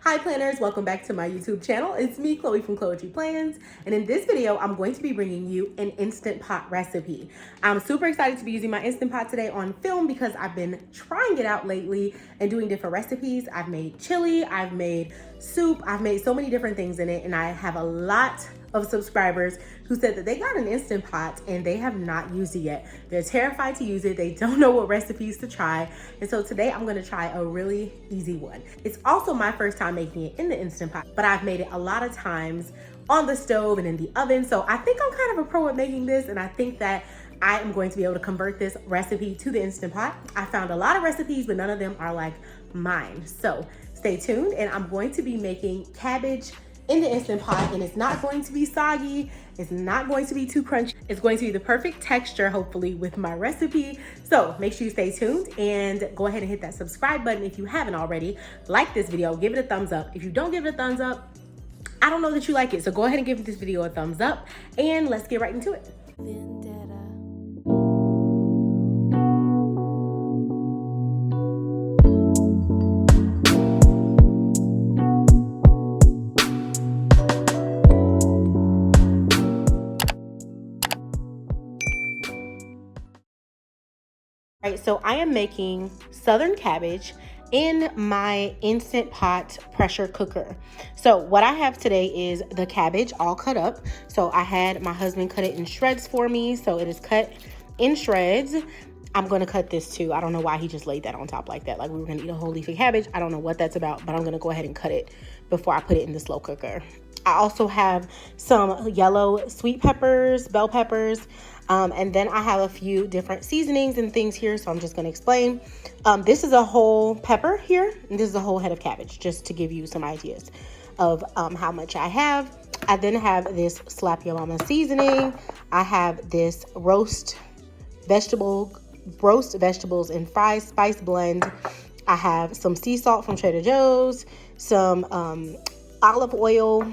Hi planners, welcome back to my YouTube channel. It's me, Chloe from Chloe Plans, and in this video, I'm going to be bringing you an Instant Pot recipe. I'm super excited to be using my Instant Pot today on film because I've been trying it out lately and doing different recipes. I've made chili, I've made soup, I've made so many different things in it, and I have a lot of subscribers who said that they got an Instant Pot and they have not used it yet. They're terrified to use it. They don't know what recipes to try. And so today I'm gonna try a really easy one. It's also my first time making it in the Instant Pot, but I've made it a lot of times on the stove and in the oven. So I think I'm kind of a pro at making this, and I think that I am going to be able to convert this recipe to the Instant Pot. I found a lot of recipes, but none of them are like mine. So stay tuned, and I'm going to be making cabbage in the Instant Pot, and it's not going to be soggy, it's not going to be too crunchy, it's going to be the perfect texture, hopefully, with my recipe. So make sure you stay tuned and go ahead and hit that subscribe button if you haven't already. Like this video, give it a thumbs up. If you don't give it a thumbs up, I don't know that you like it, so go ahead and give this video a thumbs up, and let's get right into it. All right, so I am making Southern cabbage in my Instant Pot pressure cooker. So what I have today is the cabbage all cut up. So I had my husband cut it in shreds for me. So it is cut in shreds. I'm gonna cut this too. I don't know why he just laid that on top like that. Like we were gonna eat a whole leaf of cabbage. I don't know what that's about, but I'm gonna go ahead and cut it before I put it in the slow cooker. I also have some yellow sweet peppers, bell peppers, and then I have a few different seasonings and things here, so I'm just going to explain. This is a whole pepper here, and this is a whole head of cabbage, just to give you some ideas of how much I have. I then have this Slap Your Mama seasoning. I have this roast vegetables and fries spice blend. I have some sea salt from Trader Joe's, some olive oil,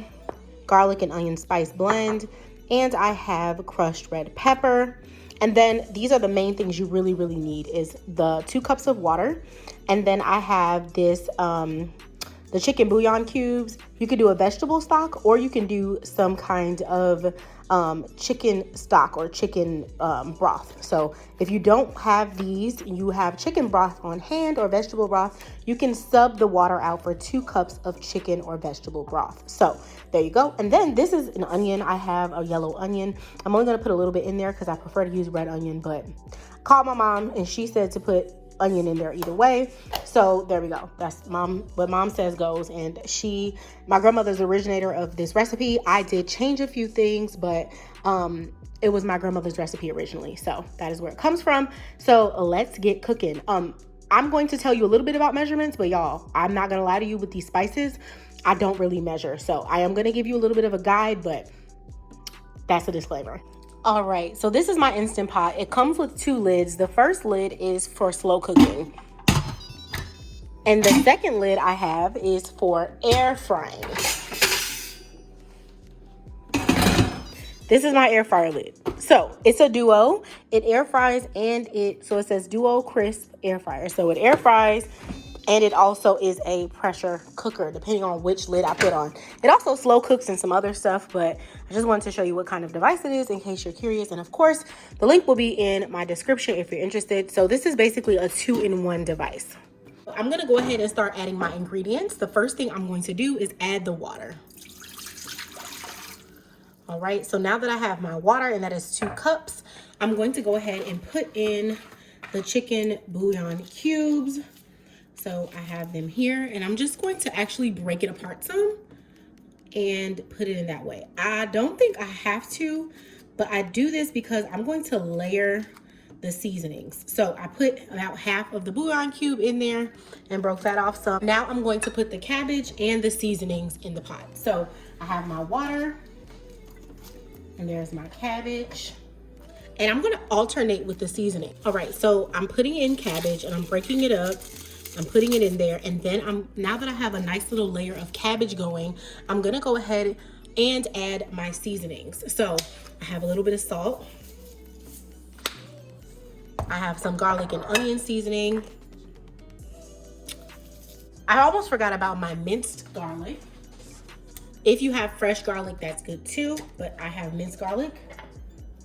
garlic and onion spice blend, and I have crushed red pepper. And then these are the main things you really need is the 2 cups of water. And then I have this the chicken bouillon cubes. You could do a vegetable stock, or you can do some kind of chicken stock or chicken broth. So if you don't have these, you have chicken broth on hand or vegetable broth, you can sub the water out for 2 cups of chicken or vegetable broth. So there you go. And then this is an onion. I have a yellow onion. I'm only going to put a little bit in there because I prefer to use red onion, but I called my mom and she said to put onion in there either way. So there we go. That's what mom says goes. And my grandmother's the originator of this recipe. I did change a few things, but it was my grandmother's recipe originally. So that is where it comes from. So let's get cooking. I'm going to tell you a little bit about measurements, but y'all, I'm not gonna lie to you with these spices. I don't really measure. So I am gonna give you a little bit of a guide, but that's a disclaimer. All right, so this is my Instant Pot. It comes with 2 lids. The first lid is for slow cooking, and the second lid I have is for air frying. This is my air fryer lid. So it's a duo. It air fries, and it says duo crisp air fryer. So it air fries, and it also is a pressure cooker, depending on which lid I put on. It also slow cooks and some other stuff, but I just wanted to show you what kind of device it is in case you're curious. And of course, the link will be in my description if you're interested. So this is basically a 2-in-1 device. I'm gonna go ahead and start adding my ingredients. The first thing I'm going to do is add the water. All right, so now that I have my water, and that is 2 cups, I'm going to go ahead and put in the chicken bouillon cubes. So I have them here, and I'm just going to actually break it apart some and put it in that way. I don't think I have to, but I do this because I'm going to layer the seasonings. So I put about half of the bouillon cube in there and broke that off some. Now I'm going to put the cabbage and the seasonings in the pot. So I have my water, and there's my cabbage. And I'm gonna alternate with the seasoning. All right, so I'm putting in cabbage and I'm breaking it up. I'm putting it in there, and then now that I have a nice little layer of cabbage going, I'm gonna go ahead and add my seasonings. So I have a little bit of salt. I have some garlic and onion seasoning. I almost forgot about my minced garlic. If you have fresh garlic, that's good too, but I have minced garlic.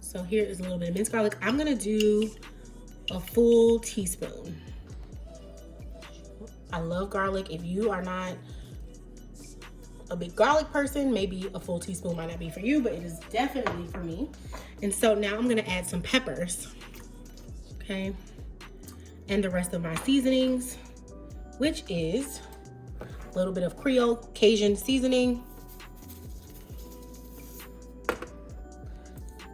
So here is a little bit of minced garlic. I'm gonna do a full teaspoon. I love garlic. If you are not a big garlic person, maybe a full teaspoon might not be for you, but it is definitely for me. And so now I'm gonna add some peppers, okay? And the rest of my seasonings, which is a little bit of Creole Cajun seasoning,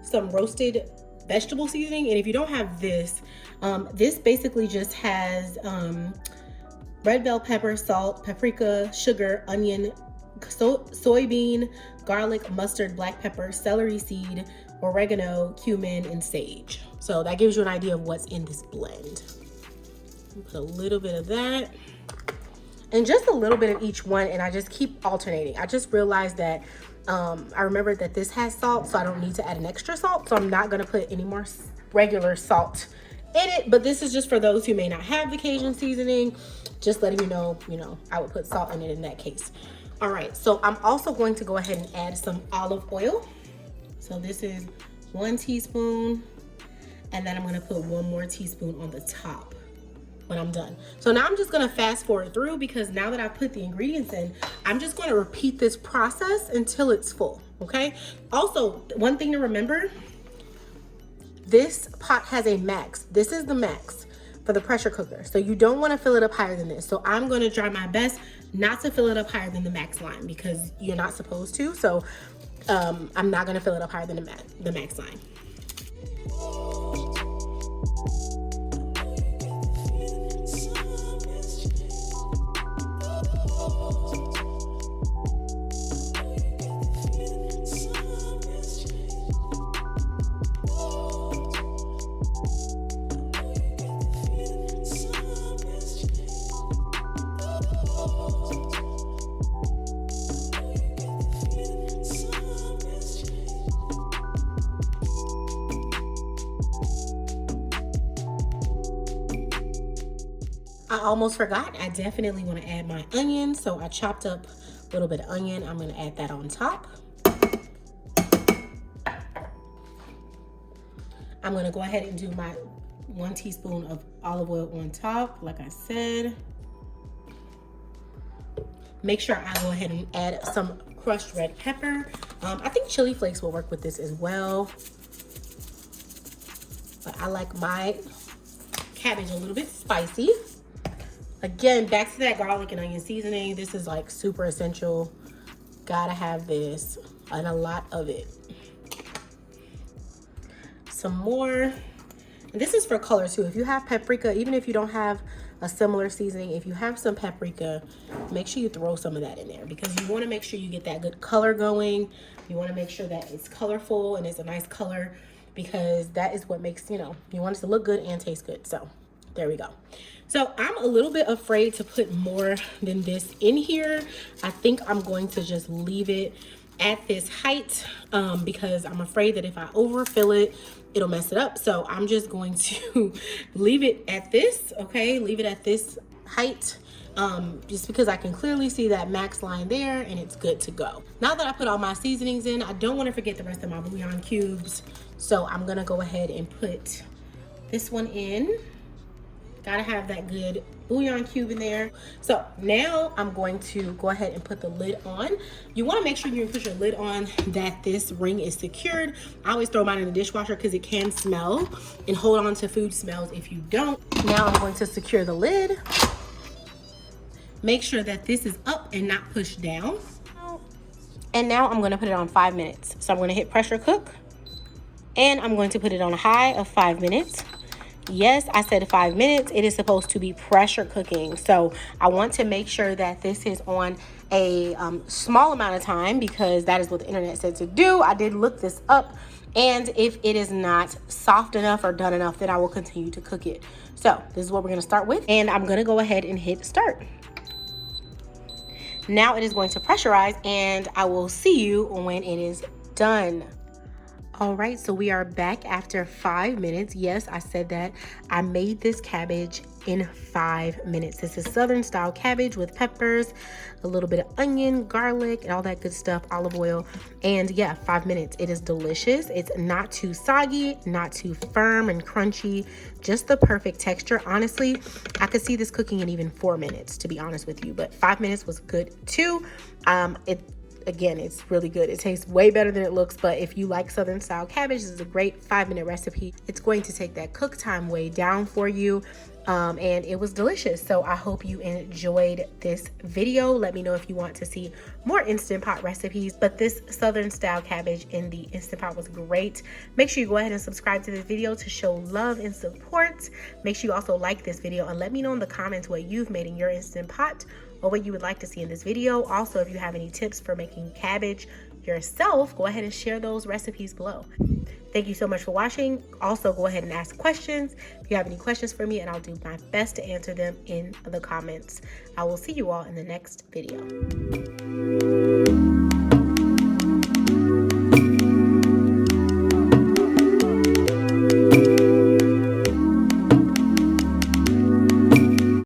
some roasted vegetable seasoning. And if you don't have this, this basically just has red bell pepper, salt, paprika, sugar, onion, soybean, garlic, mustard, black pepper, celery seed, oregano, cumin, and sage. So that gives you an idea of what's in this blend. Put a little bit of that and just a little bit of each one, and I just keep alternating. I just realized that I remembered that this has salt, so I don't need to add an extra salt, so I'm not gonna put any more regular salt in it, but this is just for those who may not have the Cajun seasoning, just letting you know, I would put salt in it in that case. All right, so I'm also going to go ahead and add some olive oil. So this is 1 teaspoon, and then I'm gonna put 1 more teaspoon on the top when I'm done. So now I'm just gonna fast forward through, because now that I've put the ingredients in, I'm just gonna repeat this process until it's full, okay? Also, one thing to remember, this pot has a max. This is the max for the pressure cooker. So you don't wanna fill it up higher than this. So I'm gonna try my best not to fill it up higher than the max line, because you're not supposed to. So I'm not gonna fill it up higher than the max line. I almost forgot, I definitely want to add my onion. So I chopped up a little bit of onion. I'm going to add that on top. I'm going to go ahead and do my 1 teaspoon of olive oil on top, like I said. Make sure I go ahead and add some crushed red pepper. I think chili flakes will work with this as well, but I like my cabbage a little bit spicy. Again, back to that garlic and onion seasoning. This is like super essential. Gotta have this, and a lot of it. Some more. And this is for color too. If you have paprika, even if you don't have a similar seasoning, if you have some paprika, make sure you throw some of that in there, because you want to make sure you get that good color going. You want to make sure that it's colorful and it's a nice color, because that is what makes, you want it to look good and taste good. So there we go. So I'm a little bit afraid to put more than this in here. I think I'm going to just leave it at this height, because I'm afraid that if I overfill it, it'll mess it up. So I'm just going to leave it at this, okay? Leave it at this height, just because I can clearly see that max line there, and it's good to go. Now that I put all my seasonings in, I don't want to forget the rest of my bouillon cubes. So I'm gonna go ahead and put this one in. Gotta have that good bouillon cube in there. So now I'm going to go ahead and put the lid on. You want to make sure you put your lid on that this ring is secured. I always throw mine in the dishwasher because it can smell and hold on to food smells if you don't. Now I'm going to secure the lid. Make sure that this is up and not pushed down. And now I'm going to put it on 5 minutes. So I'm going to hit pressure cook, and I'm going to put it on a high of 5 minutes. Yes, I said 5 minutes. It is supposed to be pressure cooking. So I want to make sure that this is on a small amount of time, because that is what the internet said to do. I did look this up, and if it is not soft enough or done enough, then I will continue to cook it. So this is what we're going to start with, and I'm going to go ahead and hit start. Now it is going to pressurize, and I will see you when it is done. All right, so we are back after 5 minutes. Yes, I said that. I made this cabbage in 5 minutes. This is Southern style cabbage with peppers, a little bit of onion, garlic, and all that good stuff, olive oil. And yeah, 5 minutes. It is delicious. It's not too soggy, not too firm and crunchy, just the perfect texture. Honestly, I could see this cooking in even 4 minutes, to be honest with you, but 5 minutes was good too. Again, it's really good. It tastes way better than it looks, but if you like Southern style cabbage, this is a great 5-minute recipe. It's going to take that cook time way down for you. And it was delicious. So I hope you enjoyed this video. Let me know if you want to see more Instant Pot recipes, but this Southern style cabbage in the Instant Pot was great. Make sure you go ahead and subscribe to this video to show love and support. Make sure you also like this video and let me know in the comments what you've made in your Instant Pot or what you would like to see in this video. Also, if you have any tips for making cabbage yourself, go ahead and share those recipes below. Thank you so much for watching. Also, go ahead and ask questions if you have any questions for me, and I'll do my best to answer them in the comments. I will see you all in the next video.